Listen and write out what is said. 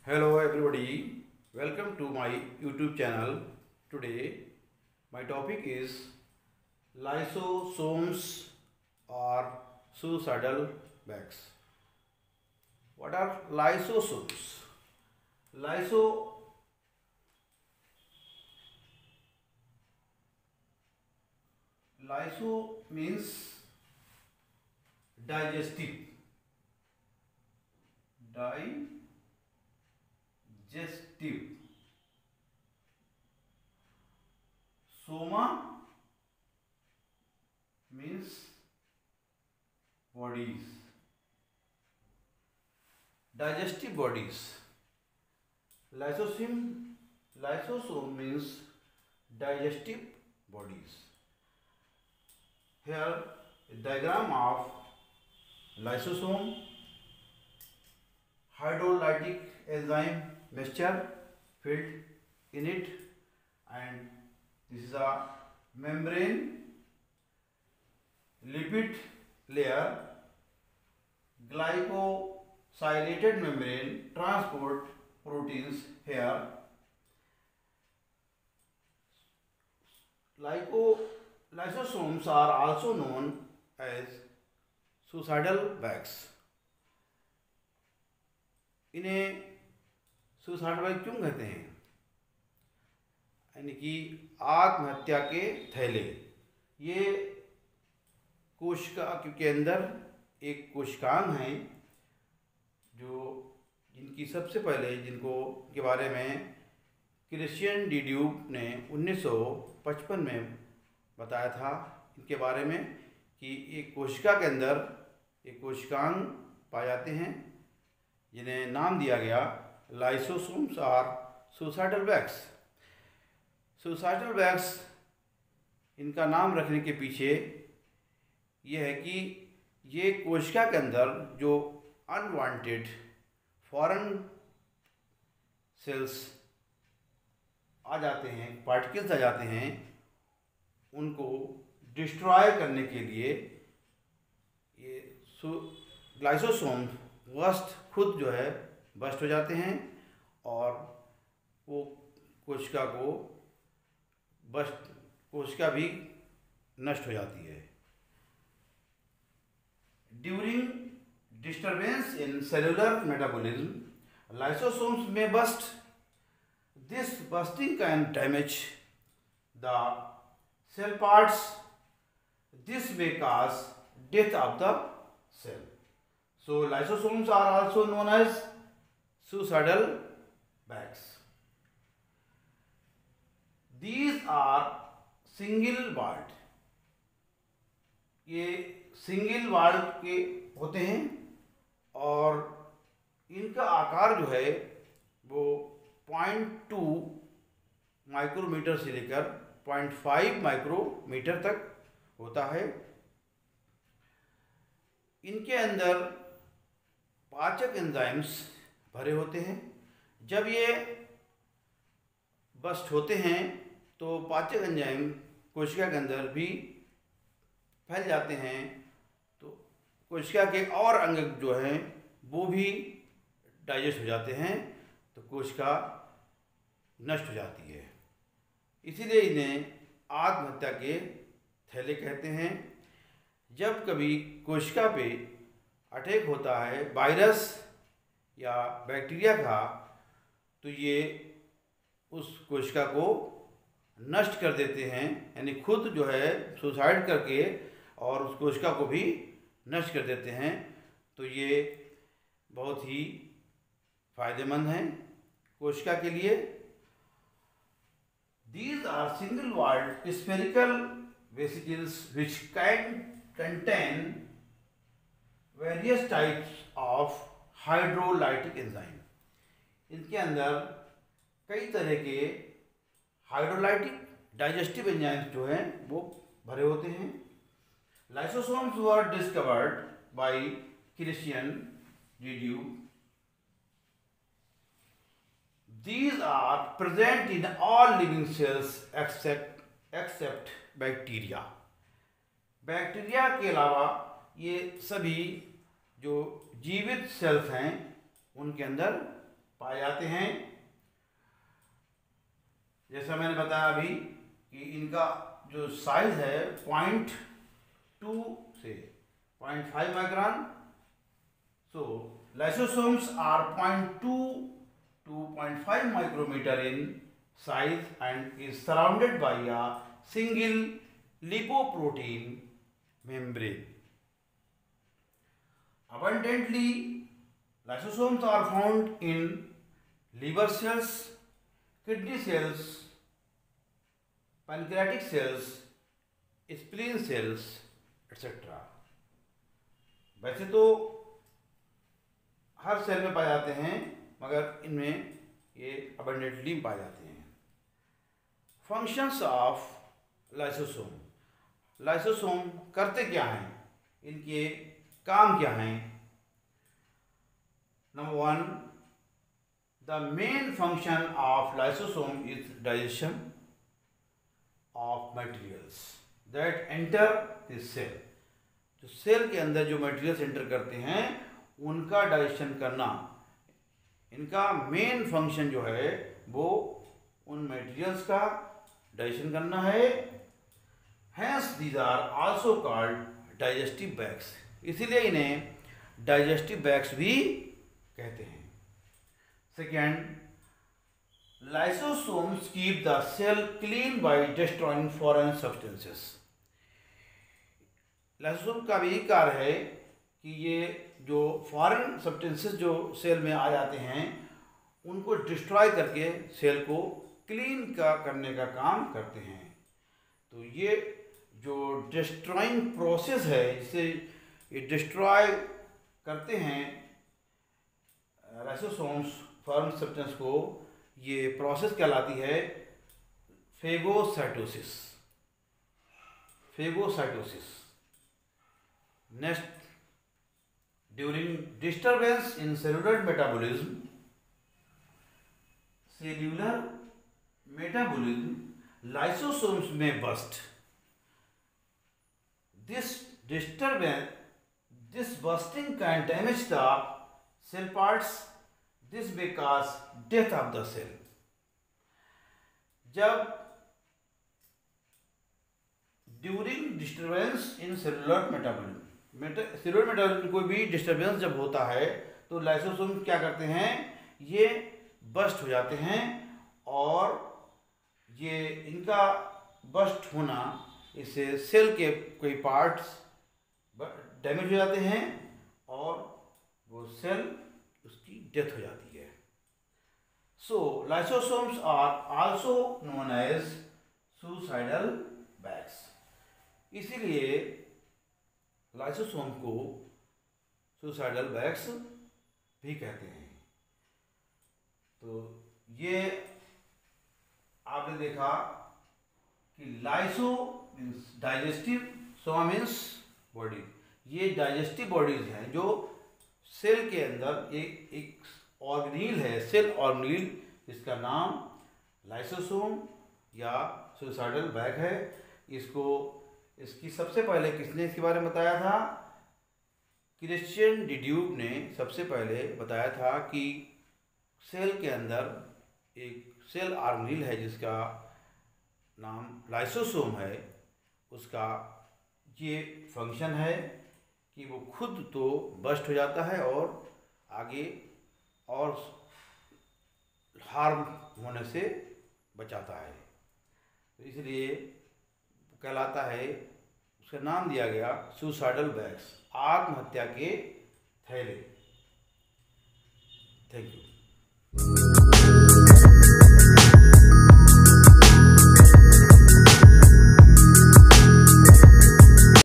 Hello everybody, welcome to my YouTube channel. Today my topic is lysosomes or suicidal bags. What are lysosomes? Lyso Lyso means digestive. Digestive. Soma means bodies. Digestive bodies. Lysosome means digestive bodies. Here a diagram of lysosome, hydrolytic enzyme mixture filled in it, and this is a membrane, lipid layer, glycosylated membrane, transport proteins here. Lysosomes are also known as suicidal bags. इन्हें suicide bag क्यों कहते हैं? यानी कि आत्महत्या के थैले। ये कोशिका के अंदर एक कोशिकांग है जिनकी सबसे पहले के बारे में क्रिश्चियन डिड्यूब ने 1955 में बताया था इनके बारे में कि एक कोशिका के अंदर एक कोशिकांग पाए जाते हैं जिन्हें नाम दिया गया लाइसोसोम्स और सुसाइडल बैग्स। सुसाइडल बैग्स इनका नाम रखने के पीछे ये है कि ये कोशिका के अंदर जो अनवांटेड फॉरेन सेल्स आ जाते हैं, पार्टिकल्स आ जाते हैं, उनको डिस्ट्रॉय करने के लिए ये लाइसोसोम खुद जो है बस्ट हो जाते हैं और वो कोशिका भी नष्ट हो जाती है। During disturbance in cellular metabolism, lysosomes may burst. This bursting can damage the cell parts. This may cause death of the cell. So lysosomes are also known as suicidal bags. These are single walled. ये single walled के होते हैं और इनका आकार जो है वो 0.2 माइक्रोमीटर से लेकर 0.5 माइक्रोमीटर तक होता है। इनके अंदर पाचक एंजाइम्स भरे होते हैं। जब ये बस्ट होते हैं तो पाचक एंजाइम कोशिका के अंदर भी फैल जाते हैं, तो कोशिका के और अंग जो हैं वो भी डाइजेस्ट हो जाते हैं, तो कोशिका नष्ट हो जाती है। इसीलिए इन्हें आत्महत्या के थैले कहते हैं। जब कभी कोशिका पे अटैक होता है वायरस या बैक्टीरिया का, तो ये उस कोशिका को नष्ट कर देते हैं, यानी खुद जो है सुसाइड करके और उस कोशिका को भी नष्ट कर देते हैं। तो ये बहुत ही फायदेमंद हैं कोशिका के लिए। These are single-walled spherical vesicles which can contain various types of hydrolytic enzyme. इनके अंदर कई तरह के हाइड्रोलाइटिक डाइजेस्टिव एंजाइम्स जो हैं वो भरे होते हैं। Lysosomes were discovered by Christian डिड्यूब. These are present in all living cells except bacteria. Bacteria के अलावा ये सभी जो जीवित सेल्स हैं उनके अंदर पाए जाते हैं। जैसा मैंने बताया अभी कि इनका जो साइज है 0.2 से 0.5 micron. So lysosomes are 0.2 to 0.5 micrometer in size and is surrounded by a single lipoprotein membrane. Abundantly, lysosomes are found in liver cells, kidney cells, pancreatic cells, spleen cells, etc. वैसे तो हर cell में पाए जाते हैं, मगर इनमें ये abundantly पाए जाते हैं। फंक्शंस ऑफ लाइसोसोम, लाइसोसोम करते क्या हैं, इनके काम क्या हैं। Number 1, the main function of lysosome is digestion of materials that enter the cell. जो सेल के अंदर जो मटेरियल्स एंटर करते हैं उनका डाइजेशन करना, इनका मेन फंक्शन जो है वो उन मटेरियल्स का डाइजेशन करना है। Hence these are also called digestive bags, इसीलिए इन्हें डाइजेस्टिव बैग्स भी कहते हैं। Second, lysosomes keep the cell clean by destroying foreign substances. Lysosome का भी कार्य है कि ये जो फॉरेन सब्सटेंसेस जो सेल में आ जाते हैं उनको डिस्ट्रॉय करके सेल को क्लीन करने का काम करते हैं। तो ये जो डिस्ट्रॉइंग प्रोसेस है, जिसे ये डिस्ट्रॉय करते हैं लाइसोसोम्स फॉरेन सब्सटेंस को, ये प्रोसेस कहलाती है phagocytosis. Phagocytosis. Next, during disturbance in cellular metabolism, lysosomes may burst. This bursting can damage the cell parts. This may cause death of the cell. जब during disturbance in cellular metabolism, cellular metabolism कोई भी disturbance जब होता है तो lysosome क्या करते हैं, ये बस्ट हो जाते हैं और ये इनका बस्ट होना, इससे सेल के कोई पार्ट्स डैमेज हो जाते हैं और वो सेल उसकी डेथ हो जाती है। So lysosomes are also known as suicidal bags. इसीलिए लाइसोसोम को सुसाइडल बैग्स भी कहते हैं। तो ये आपने देखा कि lyso means digestive, soma means body. ये डाइजेस्टिव बॉडीज हैं जो सेल के अंदर एक ऑर्गेनील है, सेल ऑर्गेनील, जिसका नाम लाइसोसोम या सुसाइडल बैग है। इसकी सबसे पहले किसने इसके बारे में बताया था? क्रिश्चियन डिड्यूब ने सबसे पहले बताया था कि सेल के अंदर एक सेल ऑर्गेनील है जिसका नाम लाइसोसोम है। उसका ये फंक्शन है कि वो खुद तो बस्ट हो जाता है और आगे और हार्म होने से बचाता है। तो इसलिए कहलाता है, उसका नाम दिया गया सुसाइडल बैग्स, आत्महत्या के थैले। Thank you.